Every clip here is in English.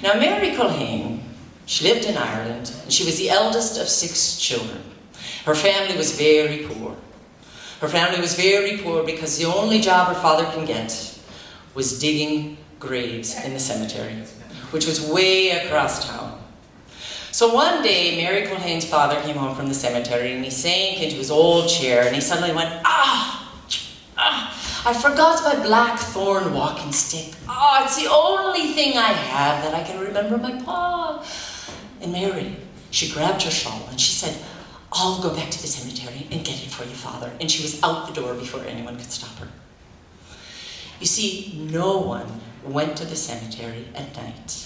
Now, Mary Culhane, she lived in Ireland, and she was the eldest of 6 children. Her family was very poor. Her family was very poor because the only job her father can get was digging graves in the cemetery, which was way across town. So one day, Mary Culhane's father came home from the cemetery, and he sank into his old chair, and he suddenly went, I forgot my blackthorn walking stick. It's the only thing I have that I can remember my pa. And Mary, she grabbed her shawl and she said, I'll go back to the cemetery and get it for you, Father. And she was out the door before anyone could stop her. You see, no one went to the cemetery at night.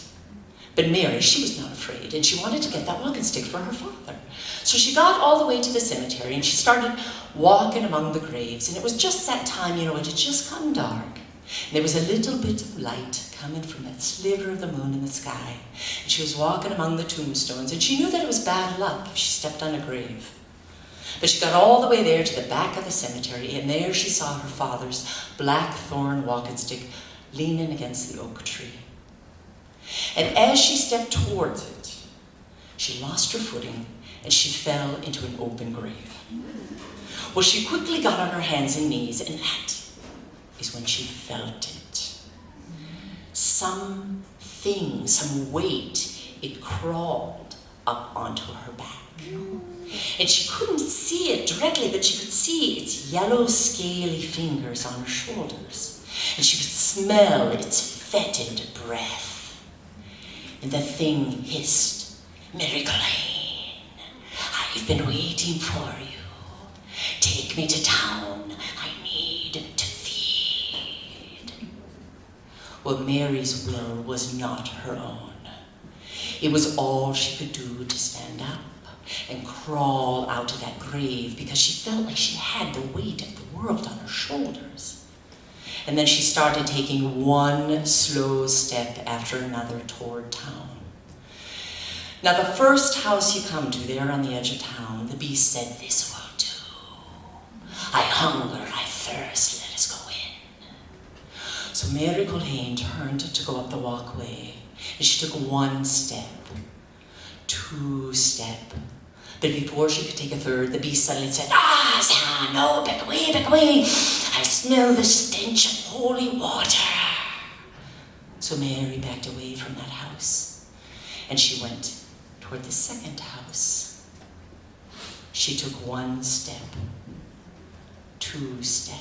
But Mary, she was not afraid, and she wanted to get that walking stick for her father. So she got all the way to the cemetery, and she started walking among the graves. And it was just that time, it had just gotten dark. And there was a little bit of light coming from that sliver of the moon in the sky. And she was walking among the tombstones, and she knew that it was bad luck if she stepped on a grave. But she got all the way there to the back of the cemetery, and there she saw her father's blackthorn walking stick leaning against the oak tree. And as she stepped towards it, she lost her footing and she fell into an open grave. Well, she quickly got on her hands and knees, and that is when she felt it. Some weight, it crawled up onto her back. And she couldn't see it directly, but she could see its yellow, scaly fingers on her shoulders. And she could smell its fetid breath. And the thing hissed, Mary Culhane, I've been waiting for you. Take me to town. I need to feed. Well, Mary's will was not her own. It was all she could do to stand up and crawl out of that grave because she felt like she had the weight of the world on her shoulders. And then she started taking one slow step after another toward town. Now, the first house you come to there on the edge of town, the beast said, this will do. I hunger, I thirst, let us go in. So Mary Culhane turned to go up the walkway, and she took 1 step, 2 step. But before she could take a third, the beast suddenly said, no, back away, back away. I smell the stench of holy water. So Mary backed away from that house, and she went toward the second house. She took 1 step, 2 step,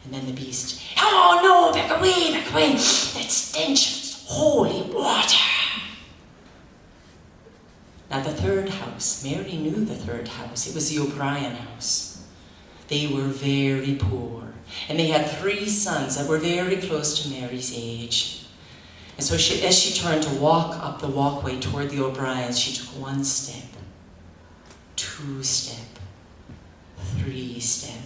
and then the beast, no, back away, that stench of holy water. Now the third house, Mary knew the third house. It was the O'Brien house. They were very poor, and they had 3 sons that were very close to Mary's age. And so as she turned to walk up the walkway toward the O'Briens, she took 1 step, 2 step, 3 step,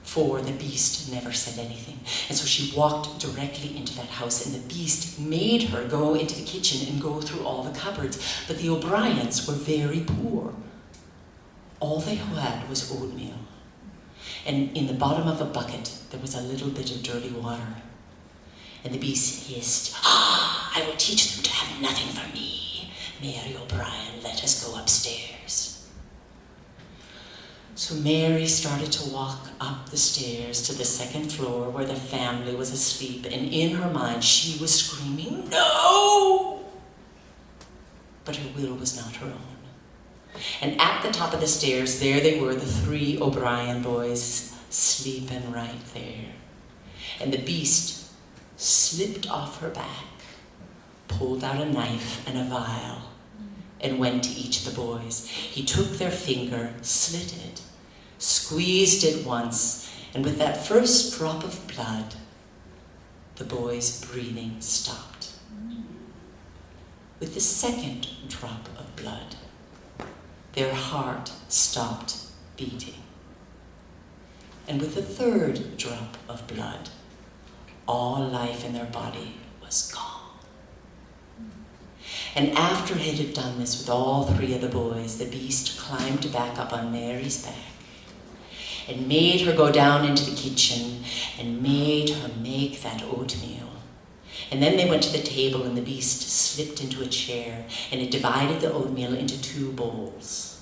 4. The beast never said anything. And so she walked directly into that house, and the beast made her go into the kitchen and go through all the cupboards. But the O'Briens were very poor. All they had was oatmeal. And in the bottom of a bucket, there was a little bit of dirty water. And the beast hissed, I will teach them to have nothing for me. Mary O'Brien, let us go upstairs. So Mary started to walk up the stairs to the 2nd floor where the family was asleep, and in her mind she was screaming, no! But her will was not her own. And at the top of the stairs, there they were, the 3 O'Brien boys, sleeping right there. And the beast slipped off her back, pulled out a knife and a vial, and went to each of the boys. He took their finger, slit it, squeezed it once, and with that first drop of blood, the boy's breathing stopped. With the second drop of blood, their heart stopped beating. And with the third drop of blood, all life in their body was gone. And after it had done this with all 3 of the boys, the beast climbed back up on Mary's back and made her go down into the kitchen and made her make that oatmeal. And then they went to the table, and the beast slipped into a chair, and it divided the oatmeal into 2 bowls.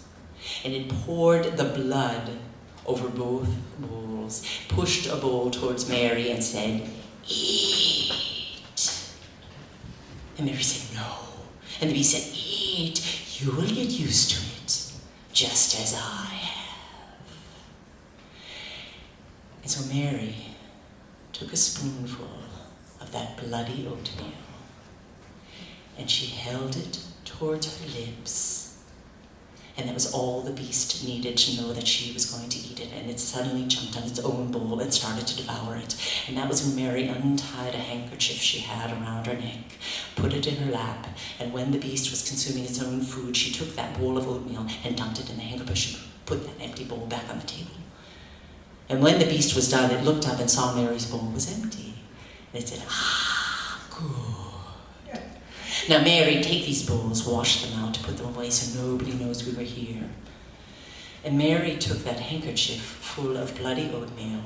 And it poured the blood over both bowls, pushed a bowl towards Mary and said, "Eat." And Mary said, "No." And the beast said, "Eat. You will get used to it, just as I have." And so Mary took a spoonful of that bloody oatmeal, and she held it towards her lips. And that was all the beast needed to know that she was going to eat it. And it suddenly jumped on its own bowl and started to devour it. And that was when Mary untied a handkerchief she had around her neck, put it in her lap, and when the beast was consuming its own food, she took that bowl of oatmeal and dumped it in the handkerchief and put that empty bowl back on the table. And when the beast was done, it looked up and saw Mary's bowl was empty. And it said, "Ah, good. Now, Mary, take these bowls, wash them out, put them away so nobody knows we were here." And Mary took that handkerchief full of bloody oatmeal,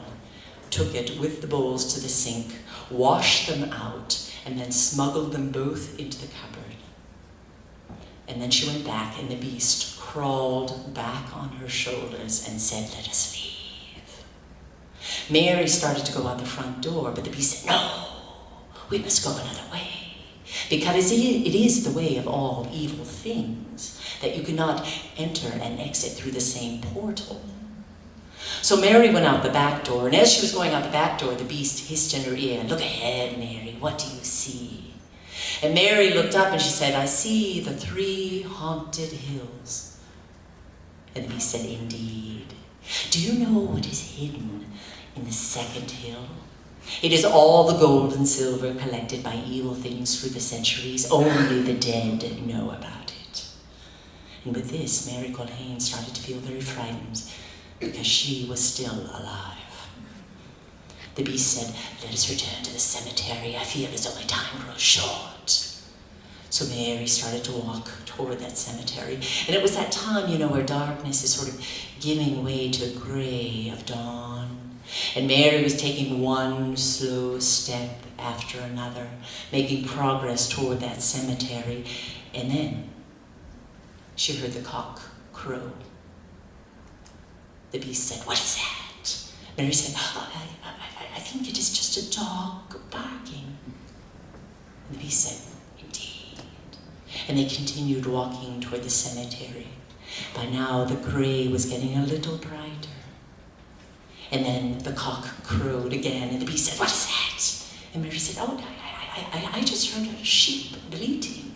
took it with the bowls to the sink, washed them out, and then smuggled them both into the cupboard. And then she went back, and the beast crawled back on her shoulders and said, "Let us leave." Mary started to go out the front door, but the beast said, "No, we must go another way. Because it is the way of all evil things, that you cannot enter and exit through the same portal." So Mary went out the back door, and as she was going out the back door, the beast hissed in her ear, "Look ahead, Mary, what do you see?" And Mary looked up and she said, "I see the 3 haunted hills." And the beast said, "Indeed. Do you know what is hidden in the 2nd hill? It is all the gold and silver collected by evil things through the centuries. Only the dead know about it." And with this, Mary Culhane started to feel very frightened because she was still alive. The beast said, "Let us return to the cemetery. I feel as though my time grows short." So Mary started to walk toward that cemetery. And it was that time, where darkness is sort of giving way to the gray of dawn. And Mary was taking one slow step after another, making progress toward that cemetery. And then she heard the cock crow. The beast said, "What is that?" Mary said, I think it is just a dog barking." And the beast said, "Indeed." And they continued walking toward the cemetery. By now, the gray was getting a little brighter. And then the cock crowed again, and the beast said, "What is that?" And Mary said, "Oh, I just heard a sheep bleating."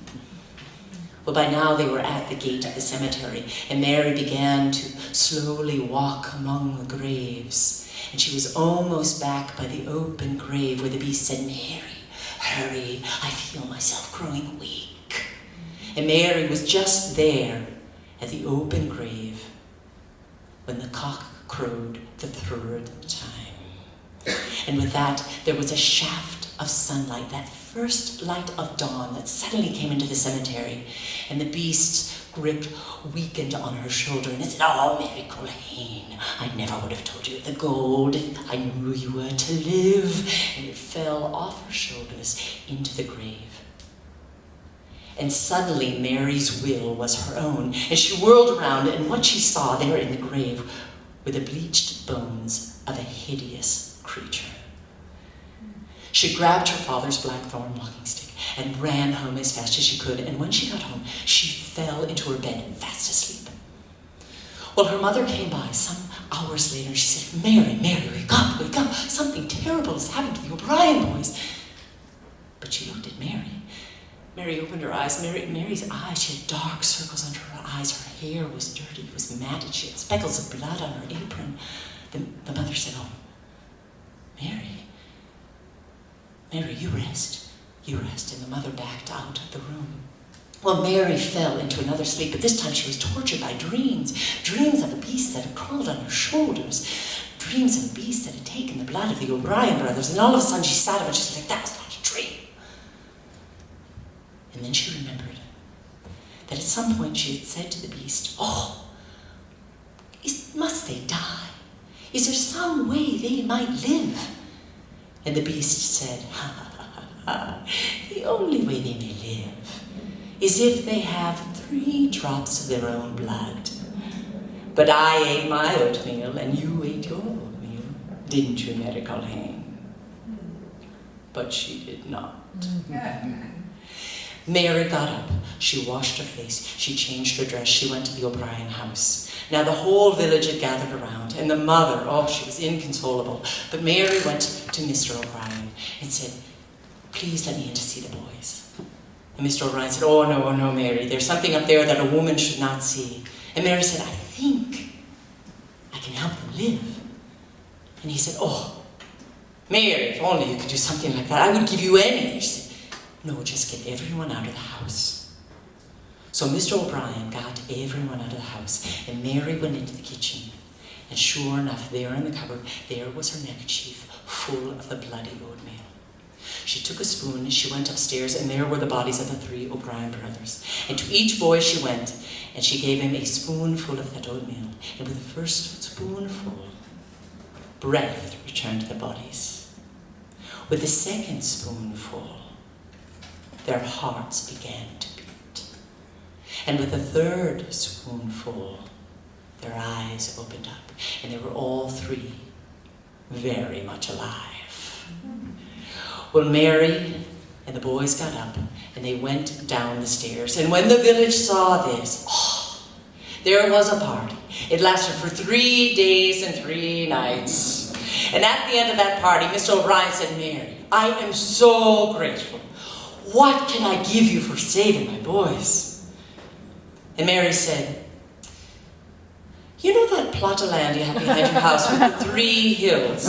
Well, by now they were at the gate of the cemetery, and Mary began to slowly walk among the graves. And she was almost back by the open grave where the beast said, "Mary, hurry, I feel myself growing weak." And Mary was just there at the open grave when the cock crowed the 3rd time. And with that, there was a shaft of sunlight, that first light of dawn that suddenly came into the cemetery. And the beast's grip weakened on her shoulder, and it said, "Oh, Mary Culhane, I never would have told you the gold if I knew you were to live." And it fell off her shoulders into the grave. And suddenly Mary's will was her own, and she whirled around, and what she saw there in the grave were the bleached bones of a hideous creature. She grabbed her father's blackthorn walking stick and ran home as fast as she could, and when she got home, she fell into her bed fast asleep. Well, her mother came by some hours later, and she said, Mary, wake up, something terrible has happened to the O'Brien boys." But she looked at Mary. Mary opened her eyes. Mary's eyes, she had dark circles under her eyes. Her hair was dirty, it was matted. She had speckles of blood on her apron. The mother said, "Oh, Mary, you rest. And the mother backed out of the room. Well, Mary fell into another sleep, but this time she was tortured by dreams of a beast that had crawled on her shoulders, dreams of a beast that had taken the blood of the O'Brien brothers, and all of a sudden she sat up and she said, "That was not a dream." And then she remembered that at some point she had said to the beast, "Oh, must they die? Is there some way they might live?" And the beast said, The only way they may live is if they have 3 drops of their own blood. But I ate my oatmeal and you ate your oatmeal, didn't you, Mary Culhane? But she did not. Mary got up, she washed her face, she changed her dress, she went to the O'Brien house. Now the whole village had gathered around, and the mother, oh, she was inconsolable. But Mary went to Mr. O'Brien and said, please let me in to see the boys. And Mr. O'Brien said, oh no, Mary, there's something up there that a woman should not see. And Mary said, I think I can help them live. And he said, oh, Mary, if only you could do something like that, I would give you anything. She said, no, just get everyone out of the house. So Mr. O'Brien got everyone out of the house, and Mary went into the kitchen. And sure enough, there in the cupboard, there was her neckerchief full of the bloody oatmeal. She took a spoon, she went upstairs, and there were the bodies of the 3 O'Brien brothers. And to each boy she went, and she gave him a spoonful of that oatmeal. And with the first spoonful, breath returned to the bodies. With the second spoonful, their hearts began to beat. And with the third spoonful, their eyes opened up, and they were all 3 very much alive. Well, Mary and the boys got up, and they went down the stairs. And when the village saw this, oh, there was a party. It lasted for 3 days and 3 nights. And at the end of that party, Mr. O'Brien said, Mary, I am so grateful. What can I give you for saving my boys? And Mary said, you know that plot of land you have behind your house with the 3 hills?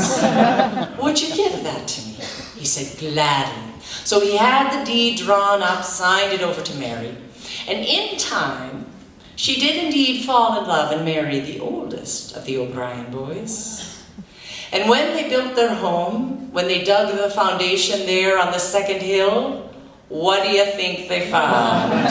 Would you give that to me? He said, gladly. So he had the deed drawn up, signed it over to Mary. And in time, she did indeed fall in love and marry the oldest of the O'Brien boys. And when they built their home, when they dug the foundation there on the 2nd hill, what do you think they found?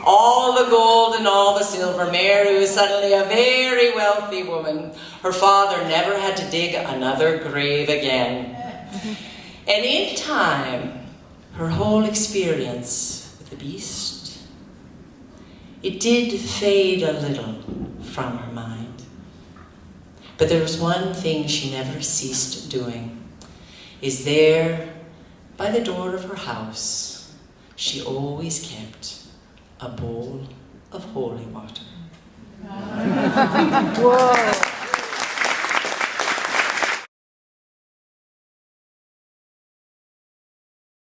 All the gold and all the silver. Mary was suddenly a very wealthy woman. Her father never had to dig another grave again. And in time, her whole experience with the beast, it did fade a little from her mind. But there was one thing she never ceased doing, is there, by the door of her house, she always kept a bowl of holy water. Whoa.